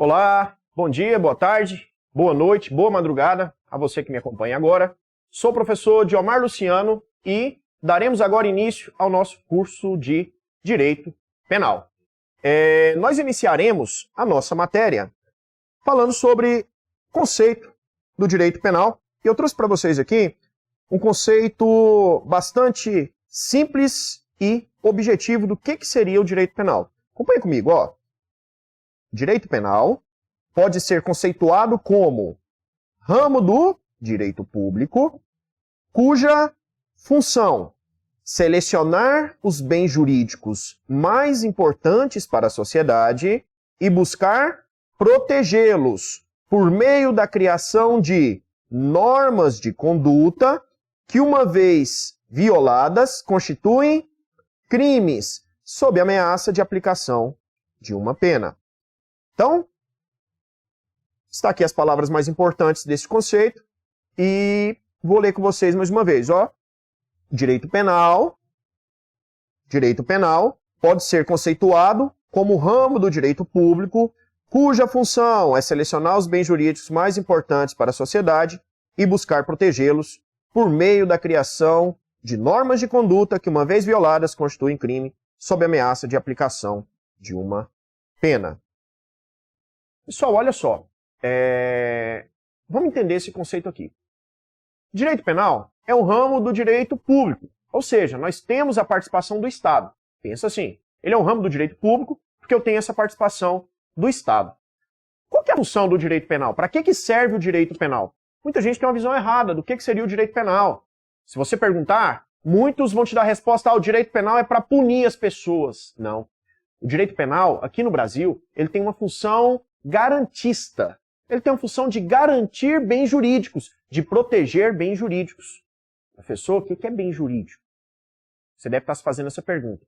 Olá, bom dia, boa tarde, boa noite, boa madrugada a você que me acompanha agora. Sou o professor Diomar Luciano e daremos agora início ao nosso curso de Direito Penal. Nós iniciaremos a nossa matéria falando sobre conceito do direito penal. E eu trouxe para vocês aqui um conceito bastante simples e objetivo do que seria o direito penal. Acompanhe comigo, ó. Direito penal pode ser conceituado como ramo do direito público, cuja função selecionar os bens jurídicos mais importantes para a sociedade e buscar protegê-los por meio da criação de normas de conduta que, uma vez violadas, constituem crimes sob ameaça de aplicação de uma pena. Então, está aqui as palavras mais importantes desse conceito e vou ler com vocês mais uma vez, ó. Direito penal pode ser conceituado como ramo do direito público, cuja função é selecionar os bens jurídicos mais importantes para a sociedade e buscar protegê-los por meio da criação de normas de conduta que, uma vez violadas, constituem crime sob ameaça de aplicação de uma pena. Pessoal, olha só. Vamos entender esse conceito aqui. Direito penal é um ramo do direito público, ou seja, nós temos a participação do Estado. Pensa assim, ele é um ramo do direito público porque eu tenho essa participação do Estado. Qual que é a função do direito penal? Para que serve o direito penal? Muita gente tem uma visão errada do que seria o direito penal. Se você perguntar, muitos vão te dar a resposta, o direito penal é para punir as pessoas. Não. O direito penal, aqui no Brasil, ele tem uma função garantista. Ele tem uma função de garantir bens jurídicos, de proteger bens jurídicos. Professor, o que é bem jurídico? Você deve estar se fazendo essa pergunta.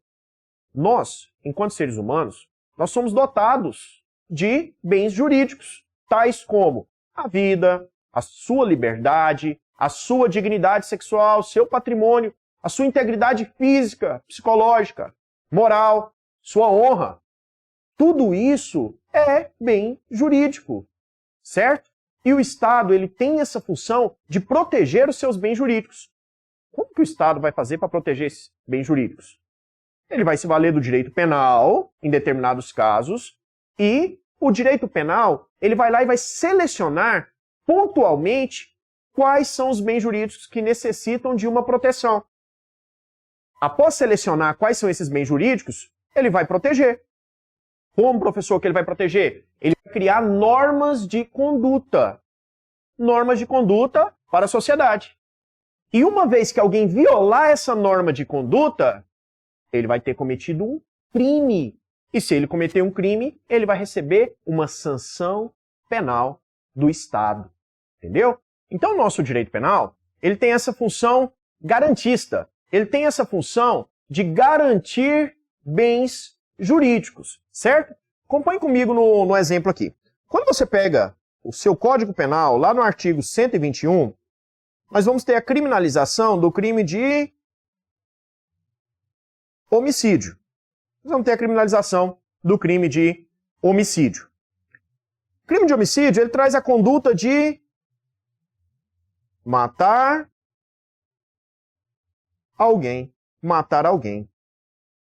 Nós, enquanto seres humanos, nós somos dotados de bens jurídicos, tais como a vida, a sua liberdade, a sua dignidade sexual, seu patrimônio, a sua integridade física, psicológica, moral, sua honra. Tudo isso é bem jurídico, certo? E o Estado, ele tem essa função de proteger os seus bens jurídicos. Como que o Estado vai fazer para proteger esses bens jurídicos? Ele vai se valer do direito penal, em determinados casos, e o direito penal, ele vai lá e vai selecionar pontualmente quais são os bens jurídicos que necessitam de uma proteção. Após selecionar quais são esses bens jurídicos, ele vai proteger. Como, professor, que ele vai proteger? Ele vai criar normas de conduta. Normas de conduta para a sociedade. E uma vez que alguém violar essa norma de conduta, ele vai ter cometido um crime. E se ele cometer um crime, ele vai receber uma sanção penal do Estado. Entendeu? Então, o nosso direito penal, ele tem essa função garantista. Ele tem essa função de garantir bens jurídicos, certo? Acompanhe comigo no exemplo aqui. Quando você pega o seu Código Penal, lá no artigo 121, nós vamos ter a criminalização do crime de homicídio. Nós vamos ter a criminalização do crime de homicídio. O crime de homicídio, ele traz a conduta de matar alguém. Matar alguém.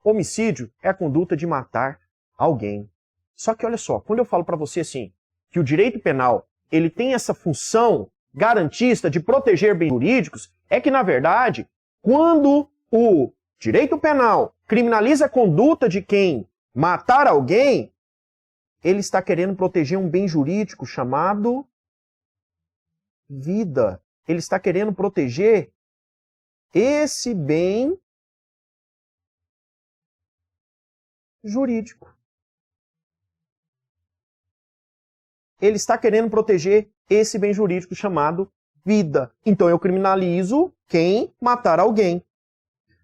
Homicídio é a conduta de matar alguém. Só que olha só, quando eu falo para você assim, que o direito penal ele tem essa função garantista de proteger bens jurídicos, é que, na verdade, quando o direito penal criminaliza a conduta de quem matar alguém, ele está querendo proteger um bem jurídico chamado vida. Ele está querendo proteger esse bem jurídico. Ele está querendo proteger esse bem jurídico chamado vida. Então eu criminalizo quem matar alguém.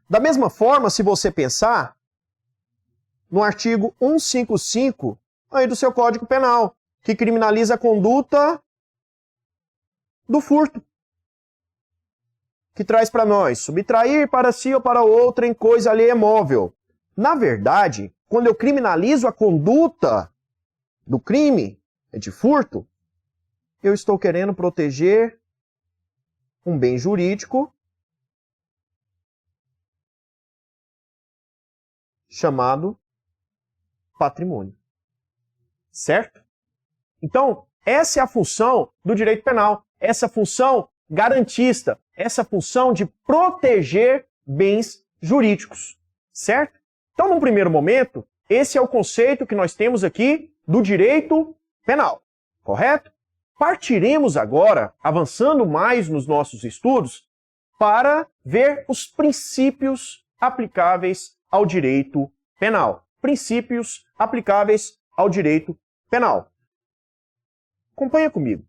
Da mesma forma, se você pensar no artigo 155 aí do seu Código Penal, que criminaliza a conduta do furto. Que traz para nós subtrair para si ou para outra em coisa alheia móvel. Na verdade, quando eu criminalizo a conduta do crime, é de furto, eu estou querendo proteger um bem jurídico chamado patrimônio. Certo? Então, essa é a função do direito penal. Essa função garantista. Essa função de proteger bens jurídicos. Certo? Então, num primeiro momento, esse é o conceito que nós temos aqui do direito penal. Correto? Partiremos agora, avançando mais nos nossos estudos, para ver os princípios aplicáveis ao direito penal. Princípios aplicáveis ao direito penal. Acompanha comigo.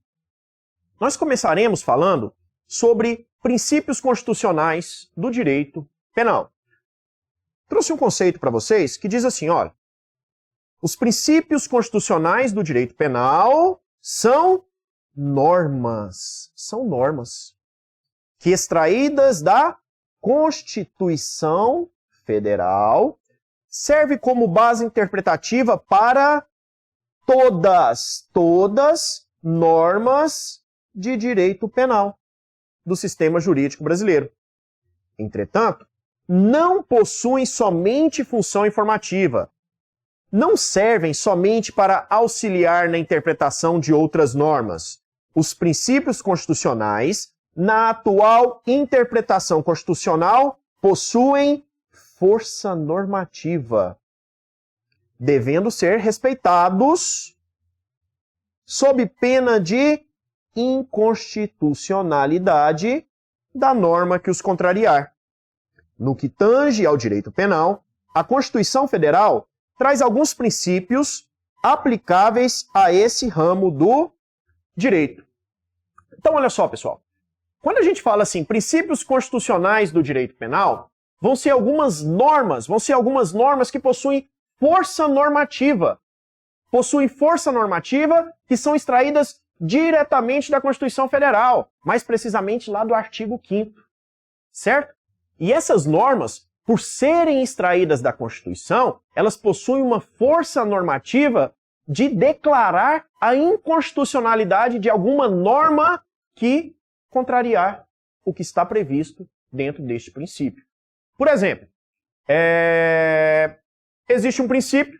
Nós começaremos falando sobre princípios constitucionais do direito penal. Trouxe um conceito para vocês que diz assim, olha, os princípios constitucionais do direito penal são normas que, extraídas da Constituição Federal, serve como base interpretativa para todas normas de direito penal do sistema jurídico brasileiro. Entretanto, não possuem somente função informativa, não servem somente para auxiliar na interpretação de outras normas. Os princípios constitucionais, na atual interpretação constitucional, possuem força normativa, devendo ser respeitados sob pena de inconstitucionalidade da norma que os contrariar. No que tange ao direito penal, a Constituição Federal traz alguns princípios aplicáveis a esse ramo do direito. Então, olha só, pessoal. Quando a gente fala assim, princípios constitucionais do direito penal, vão ser algumas normas que possuem força normativa. Possuem força normativa que são extraídas diretamente da Constituição Federal, mais precisamente lá do artigo 5º. Certo? E essas normas, por serem extraídas da Constituição, elas possuem uma força normativa de declarar a inconstitucionalidade de alguma norma que contrariar o que está previsto dentro deste princípio. Por exemplo, existe um princípio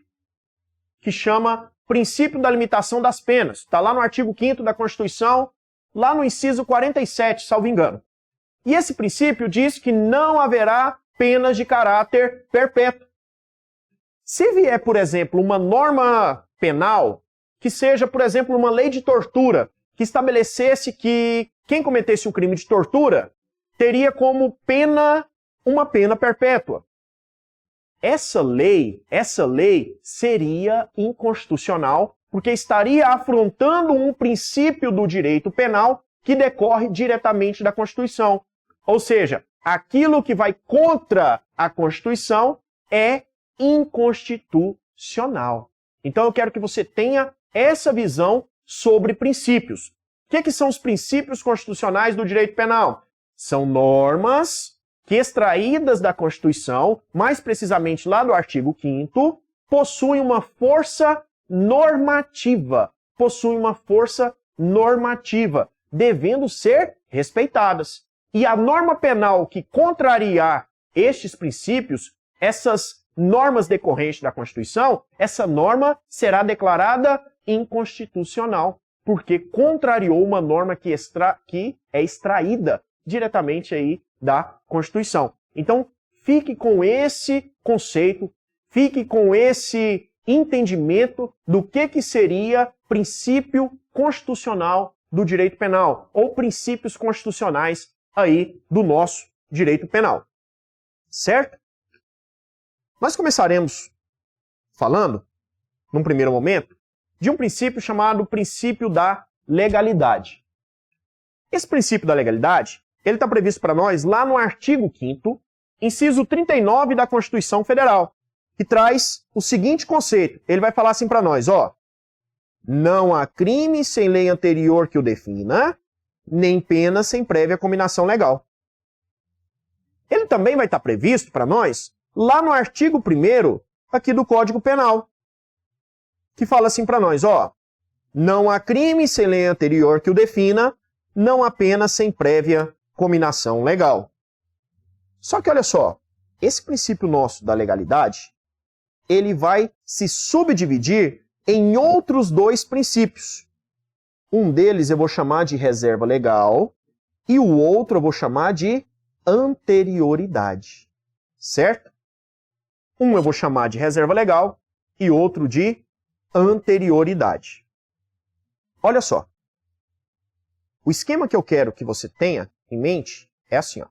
que chama princípio da limitação das penas. Está lá no artigo 5º da Constituição, lá no inciso 47, salvo engano. E esse princípio diz que não haverá penas de caráter perpétuo. Se vier, por exemplo, uma norma penal, que seja, por exemplo, uma lei de tortura, que estabelecesse que quem cometesse um crime de tortura teria como pena uma pena perpétua. Essa lei seria inconstitucional, porque estaria afrontando um princípio do direito penal que decorre diretamente da Constituição. Ou seja, aquilo que vai contra a Constituição é inconstitucional. Então eu quero que você tenha essa visão sobre princípios. O que são os princípios constitucionais do direito penal? São normas que, extraídas da Constituição, mais precisamente lá do artigo 5º, possuem uma força normativa. Devendo ser respeitadas. E a norma penal que contrariar estes princípios, essas normas decorrentes da Constituição, essa norma será declarada inconstitucional, porque contrariou uma norma que é extraída diretamente aí da Constituição. Então, fique com esse conceito, fique com esse entendimento do que seria princípio constitucional do direito penal, ou princípios constitucionais aí do nosso direito penal. Certo? Nós começaremos falando, num primeiro momento, de um princípio chamado princípio da legalidade. Esse princípio da legalidade, ele está previsto para nós lá no artigo 5º, inciso 39 da Constituição Federal, que traz o seguinte conceito. Ele vai falar assim para nós, ó: não há crime sem lei anterior que o defina, nem pena sem prévia cominação legal. Ele também vai estar previsto para nós lá no artigo 1º aqui do Código Penal, que fala assim para nós, ó: Não há crime sem lei anterior que o defina, não há pena sem prévia cominação legal. Só que olha só, esse princípio nosso da legalidade, ele vai se subdividir em outros dois princípios. Um deles eu vou chamar de reserva legal e o outro eu vou chamar de anterioridade. Certo? Um eu vou chamar de reserva legal e outro de anterioridade. Olha só. O esquema que eu quero que você tenha em mente é assim, ó.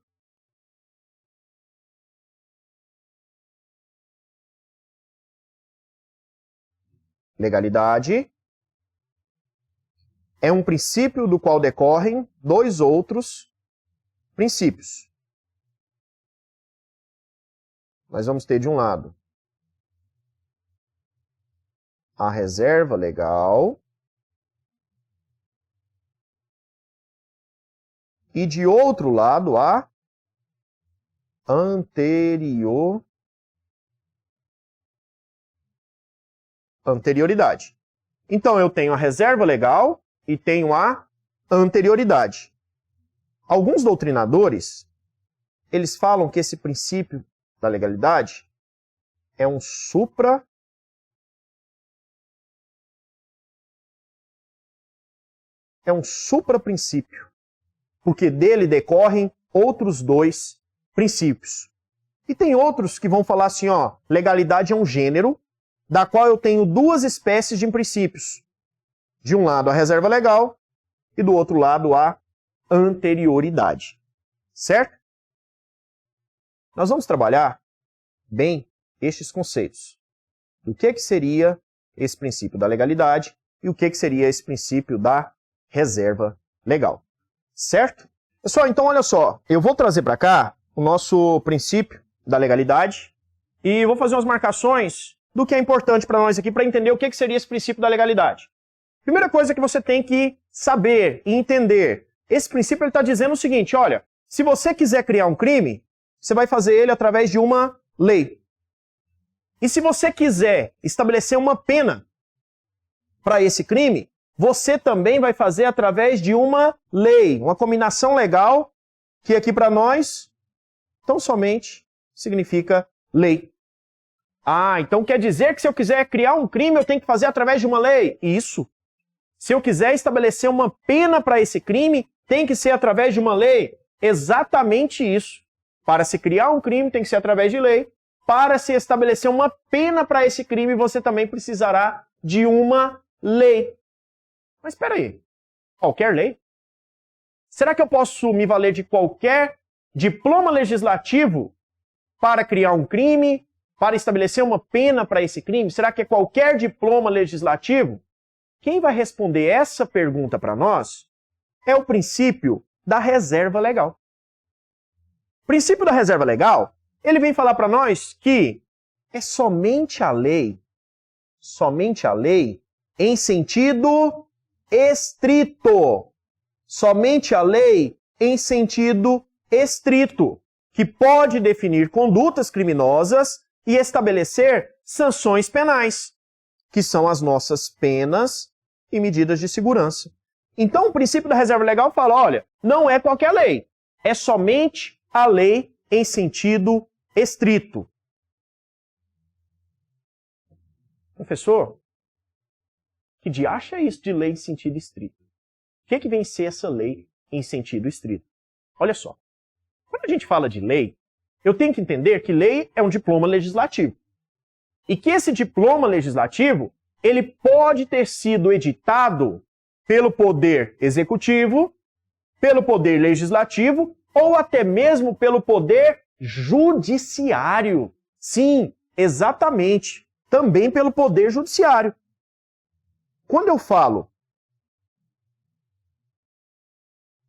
Legalidade é um princípio do qual decorrem dois outros princípios. Nós vamos ter de um lado a reserva legal e de outro lado a anterioridade. Então eu tenho a reserva legal e tenho a anterioridade. Alguns doutrinadores, eles falam que esse princípio da legalidade é um supraprincípio, porque dele decorrem outros dois princípios. E tem outros que vão falar assim, ó, legalidade é um gênero, da qual eu tenho duas espécies de princípios. De um lado a reserva legal e do outro lado a anterioridade. Certo? Nós vamos trabalhar bem estes conceitos. Do que seria esse princípio da legalidade e o que seria esse princípio da reserva legal. Certo? Pessoal, então olha só, eu vou trazer para cá o nosso princípio da legalidade e vou fazer umas marcações do que é importante para nós aqui para entender o que seria esse princípio da legalidade. Primeira coisa que você tem que saber e entender, esse princípio está dizendo o seguinte, olha, se você quiser criar um crime, você vai fazer ele através de uma lei. E se você quiser estabelecer uma pena para esse crime, você também vai fazer através de uma lei, uma combinação legal, que aqui para nós, tão somente significa lei. Ah, então quer dizer que se eu quiser criar um crime, eu tenho que fazer através de uma lei? Isso. Se eu quiser estabelecer uma pena para esse crime, tem que ser através de uma lei? Exatamente isso. Para se criar um crime, tem que ser através de lei. Para se estabelecer uma pena para esse crime, você também precisará de uma lei. Mas espera aí, qualquer lei? Será que eu posso me valer de qualquer diploma legislativo para criar um crime, para estabelecer uma pena para esse crime? Será que é qualquer diploma legislativo? Quem vai responder essa pergunta para nós é o princípio da reserva legal. O princípio da reserva legal, ele vem falar para nós que é somente a lei em sentido estrito. Somente a lei em sentido estrito, que pode definir condutas criminosas e estabelecer sanções penais, que são as nossas penas e medidas de segurança. Então, o princípio da reserva legal fala, olha, não é qualquer lei, é somente a lei em sentido estrito. Professor, que diacho é isso de lei em sentido estrito? O que vem ser essa lei em sentido estrito? Olha só, quando a gente fala de lei, eu tenho que entender que lei é um diploma legislativo. E que esse diploma legislativo, ele pode ter sido editado pelo poder executivo, pelo poder legislativo ou até mesmo pelo poder judiciário. Sim, exatamente, também pelo poder judiciário. Quando eu falo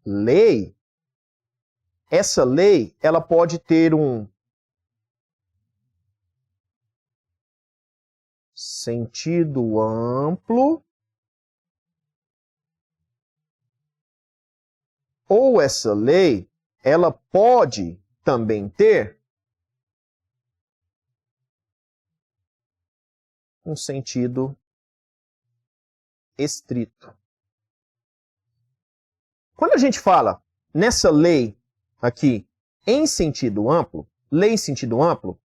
lei, essa lei, ela pode ter um sentido amplo ou essa lei, ela pode também ter um sentido estrito. Quando a gente fala nessa lei aqui em sentido amplo, lei em sentido amplo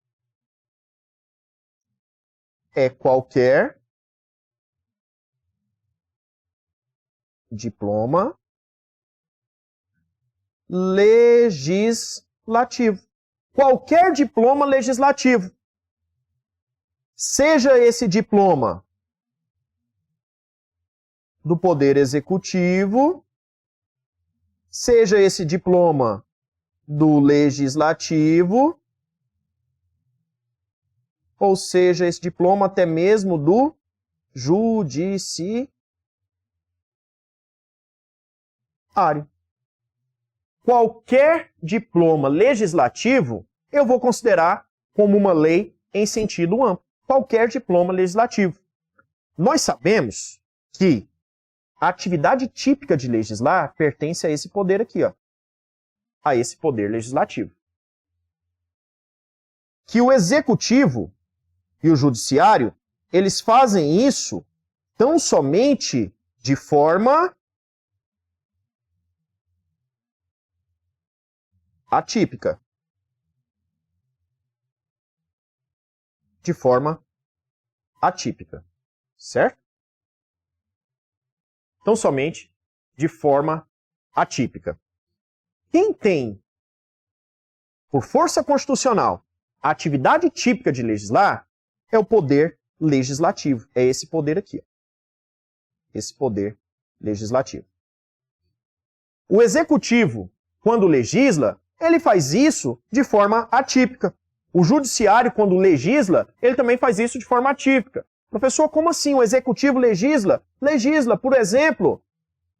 é qualquer diploma legislativo. Qualquer diploma legislativo. Seja esse diploma do Poder Executivo, seja esse diploma do Legislativo, ou seja esse diploma até mesmo do Judiciário. Qualquer diploma legislativo eu vou considerar como uma lei em sentido amplo. Qualquer diploma legislativo. Nós sabemos que a atividade típica de legislar pertence a esse poder aqui, ó, a esse poder legislativo. Que o executivo e o judiciário, eles fazem isso tão somente de forma atípica. De forma atípica, certo? Então, somente de forma atípica. Quem tem, por força constitucional, a atividade típica de legislar é o poder legislativo. É esse poder aqui. Esse poder legislativo. O executivo, quando legisla, ele faz isso de forma atípica. O judiciário, quando legisla, ele também faz isso de forma atípica. Professor, como assim? O executivo legisla? Legisla, por exemplo,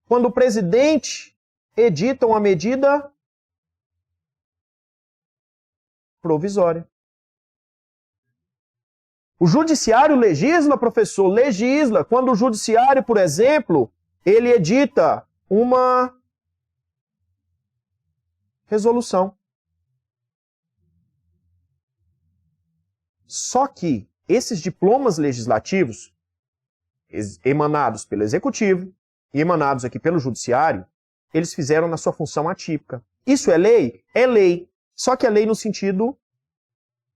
quando o presidente edita uma medida provisória. O judiciário legisla, professor? Legisla. Quando o judiciário, por exemplo, ele edita uma resolução. Só que esses diplomas legislativos, emanados pelo executivo e emanados aqui pelo judiciário, eles fizeram na sua função atípica. Isso é lei? É lei. Só que é lei no sentido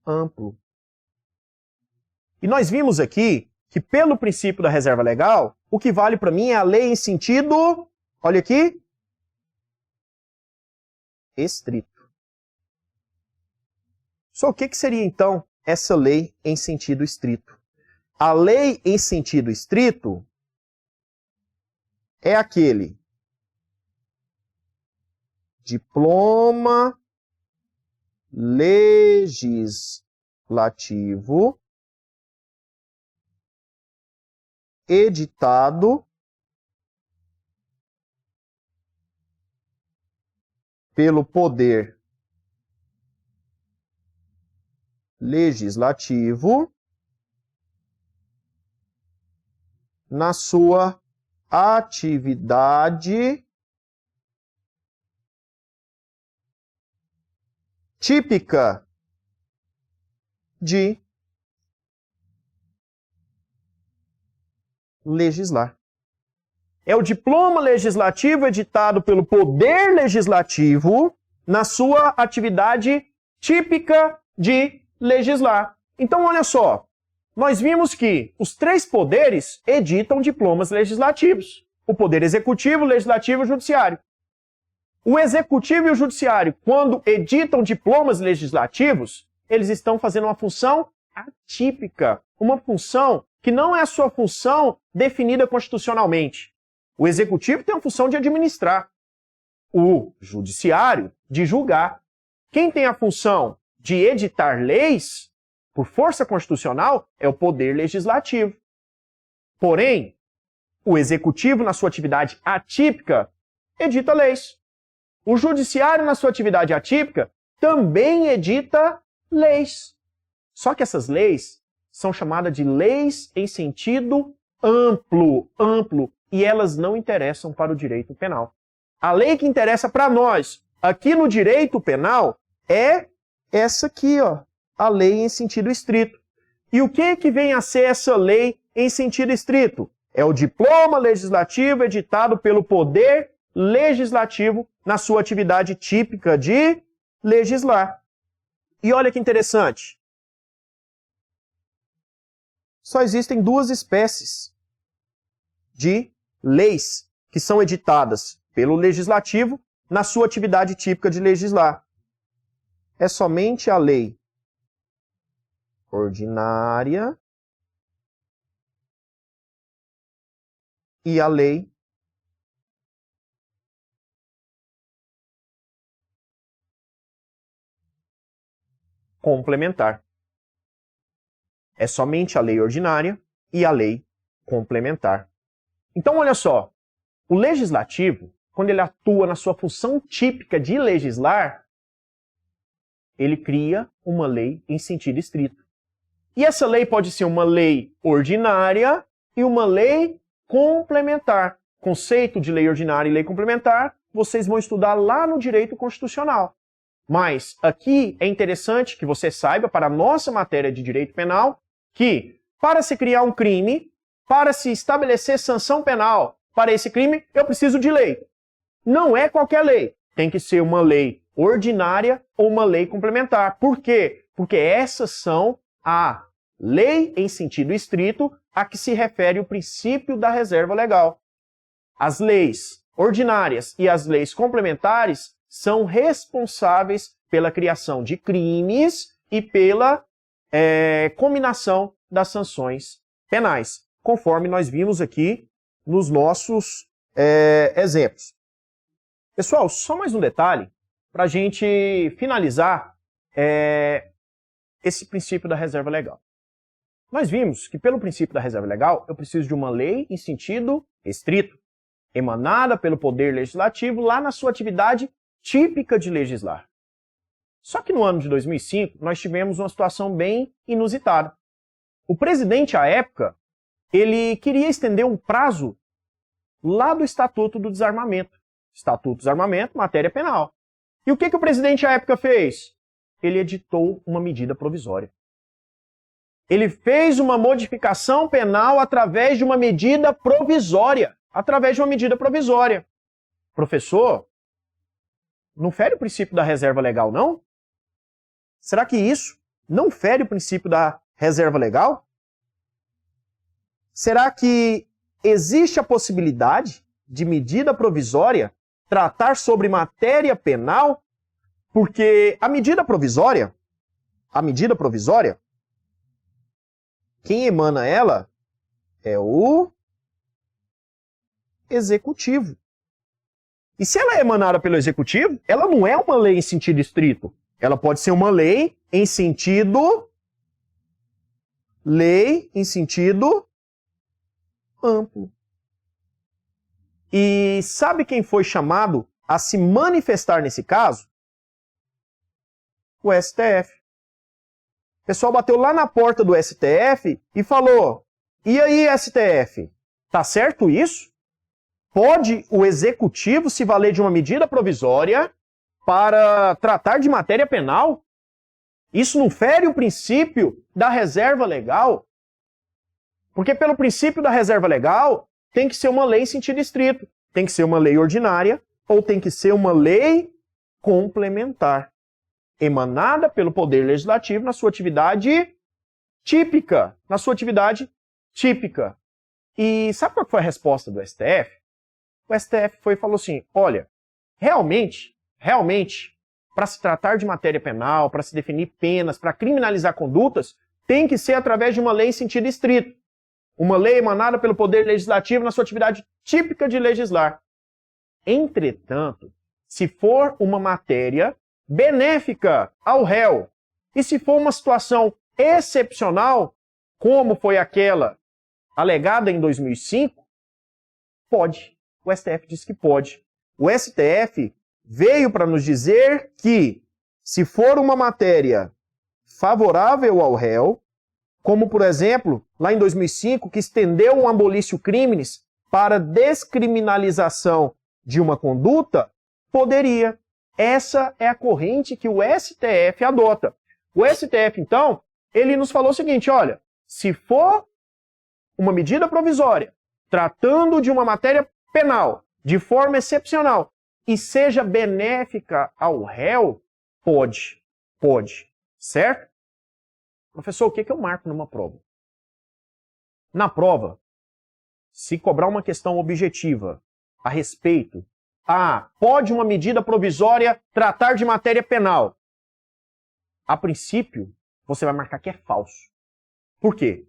amplo. E nós vimos aqui que, pelo princípio da reserva legal, o que vale para mim é a lei em sentido, olha aqui, estrito. Só o que seria, então, essa lei em sentido estrito? A lei em sentido estrito é aquele diploma legislativo editado pelo Poder Legislativo na sua atividade típica de legislar. É o diploma legislativo editado pelo Poder Legislativo na sua atividade típica de legislar. Então, olha só, nós vimos que os três poderes editam diplomas legislativos. O Poder Executivo, Legislativo e Judiciário. O Executivo e o Judiciário, quando editam diplomas legislativos, eles estão fazendo uma função atípica, uma função que não é a sua função definida constitucionalmente. O Executivo tem a função de administrar, o Judiciário de julgar. Quem tem a função de editar leis, por força constitucional, é o Poder Legislativo. Porém, o Executivo, na sua atividade atípica, edita leis. O Judiciário, na sua atividade atípica, também edita leis. Só que essas leis são chamadas de leis em sentido amplo, e elas não interessam para o direito penal. A lei que interessa para nós, aqui no direito penal, é essa aqui, ó, a lei em sentido estrito. E o que vem a ser essa lei em sentido estrito? É o diploma legislativo editado pelo Poder Legislativo na sua atividade típica de legislar. E olha que interessante. Só existem duas espécies de leis que são editadas pelo Legislativo na sua atividade típica de legislar. É somente a lei ordinária e a lei complementar. É somente a lei ordinária e a lei complementar. Então, olha só, o legislativo, quando ele atua na sua função típica de legislar, ele cria uma lei em sentido estrito. E essa lei pode ser uma lei ordinária e uma lei complementar. Conceito de lei ordinária e lei complementar, vocês vão estudar lá no direito constitucional. Mas aqui é interessante que você saiba, para a nossa matéria de direito penal, que para se criar um crime, para se estabelecer sanção penal para esse crime, eu preciso de lei. Não é qualquer lei. Tem que ser uma lei ordinária ou uma lei complementar. Por quê? Porque essas são a lei em sentido estrito a que se refere o princípio da reserva legal. As leis ordinárias e as leis complementares são responsáveis pela criação de crimes e pela combinação das sanções penais, conforme nós vimos aqui nos nossos exemplos. Pessoal, só mais um detalhe para a gente finalizar esse princípio da reserva legal. Nós vimos que pelo princípio da reserva legal eu preciso de uma lei em sentido estrito, emanada pelo Poder Legislativo lá na sua atividade típica de legislar. Só que no ano de 2005 nós tivemos uma situação bem inusitada. O presidente à época, ele queria estender um prazo lá do Estatuto do Desarmamento. Estatuto do Desarmamento, matéria penal. E o que o presidente à época fez? Ele editou uma medida provisória. Ele fez uma modificação penal através de uma medida provisória. Através de uma medida provisória. Professor, não fere o princípio da reserva legal, não? Será que isso não fere o princípio da reserva legal? Será que existe a possibilidade de medida provisória tratar sobre matéria penal? Porque a medida provisória, quem emana ela é o Executivo. E se ela é emanada pelo Executivo, ela não é uma lei em sentido estrito. Ela pode ser uma lei em sentido amplo. E sabe quem foi chamado a se manifestar nesse caso? O STF. O pessoal bateu lá na porta do STF e falou: e aí, STF, tá certo isso? Pode o Executivo se valer de uma medida provisória para tratar de matéria penal? Isso não fere o princípio da reserva legal? Porque pelo princípio da reserva legal, tem que ser uma lei em sentido estrito. Tem que ser uma lei ordinária ou tem que ser uma lei complementar, emanada pelo Poder Legislativo na sua atividade típica. E sabe qual foi a resposta do STF? O STF foi e falou assim: olha, realmente, para se tratar de matéria penal, para se definir penas, para criminalizar condutas, tem que ser através de uma lei em sentido estrito. Uma lei emanada pelo Poder Legislativo na sua atividade típica de legislar. Entretanto, se for uma matéria benéfica ao réu, e se for uma situação excepcional, como foi aquela alegada em 2005, pode. O STF disse que pode. O STF veio para nos dizer que, se for uma matéria favorável ao réu, como, por exemplo, lá em 2005, que estendeu um abolício crimes para descriminalização de uma conduta, poderia. Essa é a corrente que o STF adota. O STF, então, ele nos falou o seguinte: olha, se for uma medida provisória tratando de uma matéria penal, de forma excepcional, e seja benéfica ao réu, pode. Pode. Certo? Professor, o que eu marco numa prova? Na prova, se cobrar uma questão objetiva a respeito, pode uma medida provisória tratar de matéria penal? A princípio, você vai marcar que é falso. Por quê?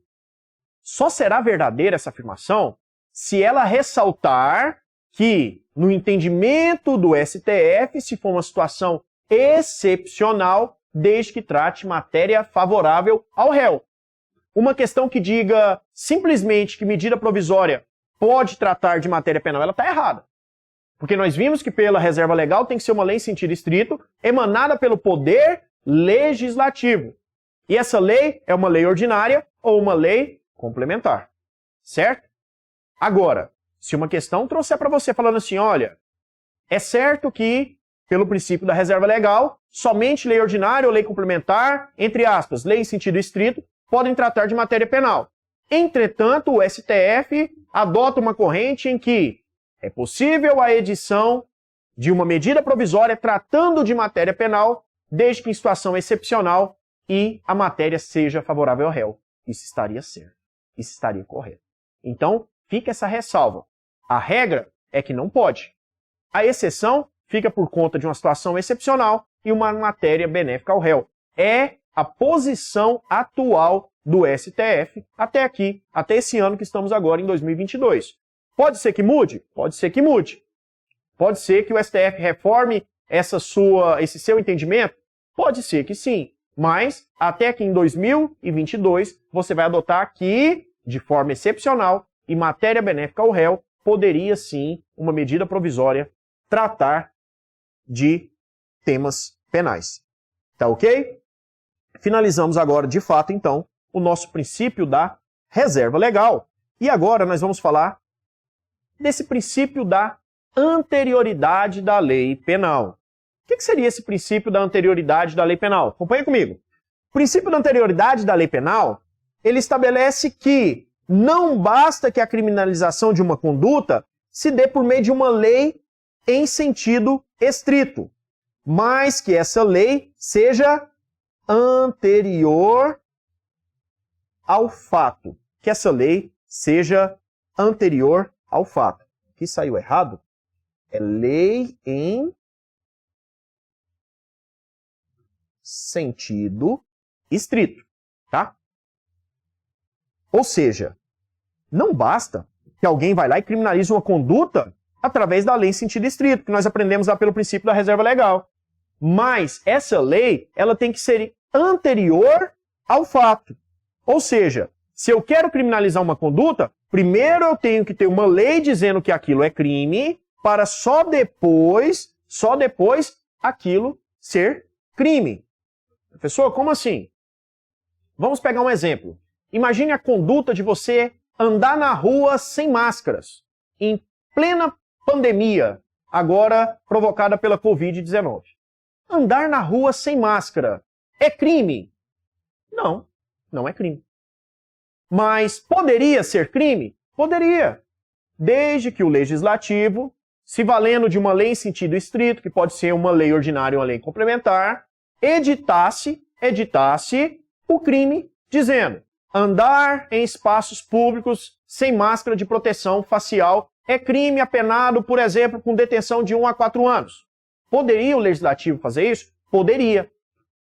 Só será verdadeira essa afirmação se ela ressaltar que, no entendimento do STF, se for uma situação excepcional, desde que trate matéria favorável ao réu. Uma questão que diga simplesmente que medida provisória pode tratar de matéria penal, ela está errada. Porque nós vimos que pela reserva legal tem que ser uma lei em sentido estrito, emanada pelo poder legislativo. E essa lei é uma lei ordinária ou uma lei complementar. Certo? Agora, se uma questão trouxer para você falando assim, olha, é certo que, pelo princípio da reserva legal, somente lei ordinária ou lei complementar, entre aspas, lei em sentido estrito, podem tratar de matéria penal. Entretanto, o STF adota uma corrente em que é possível a edição de uma medida provisória tratando de matéria penal, desde que em situação excepcional e a matéria seja favorável ao réu. Isso estaria certo. Isso estaria correto. Então, fica essa ressalva. A regra é que não pode. A exceção fica por conta de uma situação excepcional e uma matéria benéfica ao réu. É a posição atual do STF até aqui, até esse ano que estamos agora em 2022. Pode ser que mude? Pode ser que mude. Pode ser que o STF reforme esse seu entendimento? Pode ser que sim. Mas até que em 2022 você vai adotar que, de forma excepcional e matéria benéfica ao réu, poderia sim uma medida provisória tratar de temas penais. Tá ok? Finalizamos agora, de fato, então, o nosso princípio da reserva legal. E agora nós vamos falar desse princípio da anterioridade da lei penal. O que seria esse princípio da anterioridade da lei penal? Acompanha comigo. O princípio da anterioridade da lei penal, ele estabelece que não basta que a criminalização de uma conduta se dê por meio de uma lei em sentido estrito, mas que essa lei seja anterior ao fato. Que essa lei seja anterior ao fato. Aqui saiu errado. É lei em sentido estrito, tá? Ou seja, não basta que alguém vai lá e criminalize uma conduta através da lei em sentido estrito, que nós aprendemos lá pelo princípio da reserva legal. Mas essa lei, ela tem que ser anterior ao fato. Ou seja, se eu quero criminalizar uma conduta, primeiro eu tenho que ter uma lei dizendo que aquilo é crime, para só depois aquilo ser crime. Professor, como assim? Vamos pegar um exemplo. Imagine a conduta de você andar na rua sem máscaras, em plena pandemia, agora provocada pela Covid-19. Andar na rua sem máscara é crime? Não, não é crime. Mas poderia ser crime? Poderia. Desde que o legislativo, se valendo de uma lei em sentido estrito, que pode ser uma lei ordinária ou uma lei complementar, editasse o crime dizendo: andar em espaços públicos sem máscara de proteção facial é crime apenado, por exemplo, com detenção de 1 a 4 anos. Poderia o legislativo fazer isso? Poderia.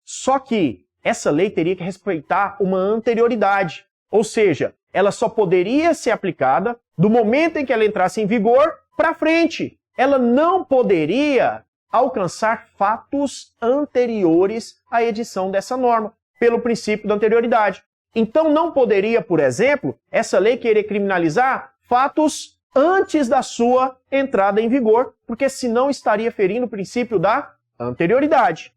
Só que essa lei teria que respeitar uma anterioridade. Ou seja, ela só poderia ser aplicada do momento em que ela entrasse em vigor para frente. Ela não poderia alcançar fatos anteriores à edição dessa norma, pelo princípio da anterioridade. Então não poderia, por exemplo, essa lei querer criminalizar fatos antes da sua entrada em vigor, porque senão estaria ferindo o princípio da anterioridade.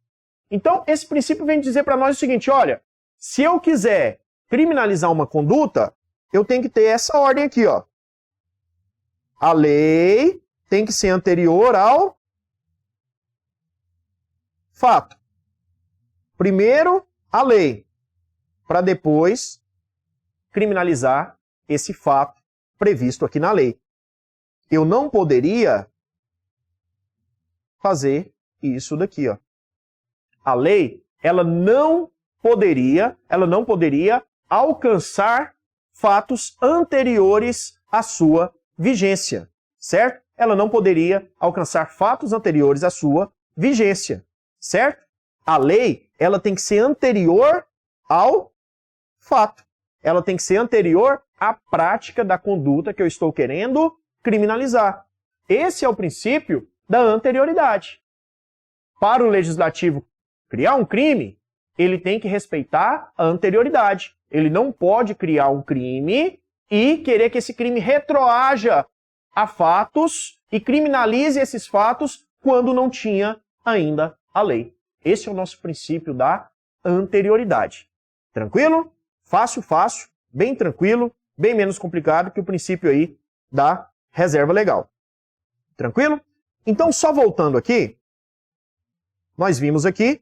Então esse princípio vem dizer para nós o seguinte: olha, se eu quiser criminalizar uma conduta, eu tenho que ter essa ordem aqui, ó. A lei tem que ser anterior ao fato. Primeiro, a lei, para depois criminalizar esse fato previsto aqui na lei. Eu não poderia fazer isso daqui, ó. A lei, ela não poderia alcançar fatos anteriores à sua vigência, certo? Ela não poderia alcançar fatos anteriores à sua vigência, certo? A lei, ela tem que ser anterior ao fato. Ela tem que ser anterior à prática da conduta que eu estou querendo criminalizar. Esse é o princípio da anterioridade. Para o legislativo criar um crime, ele tem que respeitar a anterioridade. Ele não pode criar um crime e querer que esse crime retroaja a fatos e criminalize esses fatos quando não tinha ainda a lei. Esse é o nosso princípio da anterioridade. Tranquilo? Fácil, fácil, bem tranquilo, bem menos complicado que o princípio aí da reserva legal. Tranquilo? Então, só voltando aqui, nós vimos aqui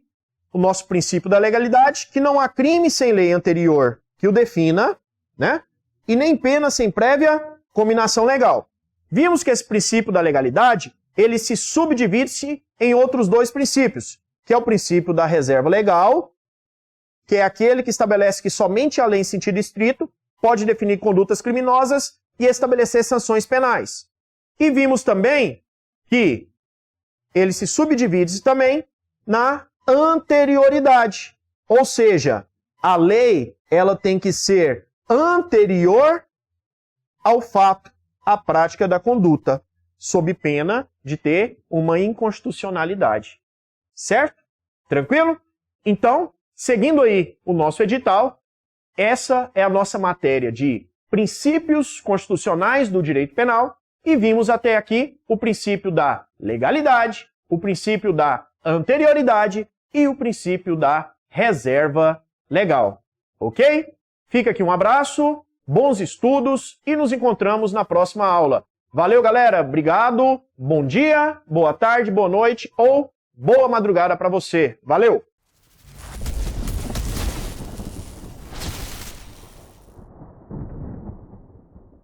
o nosso princípio da legalidade, que não há crime sem lei anterior que o defina, né? E nem pena sem prévia cominação legal. Vimos que esse princípio da legalidade, ele se subdivide em outros dois princípios, que é o princípio da reserva legal, que é aquele que estabelece que somente a lei em sentido estrito pode definir condutas criminosas e estabelecer sanções penais. E vimos também que ele se subdivide também na anterioridade. Ou seja, a lei ela tem que ser anterior ao fato, à prática da conduta, sob pena de ter uma inconstitucionalidade. Certo? Tranquilo? Então, seguindo aí o nosso edital, essa é a nossa matéria de princípios constitucionais do direito penal e vimos até aqui o princípio da legalidade, o princípio da anterioridade e o princípio da reserva legal. Ok? Fica aqui um abraço, bons estudos e nos encontramos na próxima aula. Valeu, galera. Obrigado. Bom dia, boa tarde, boa noite ou boa madrugada para você. Valeu!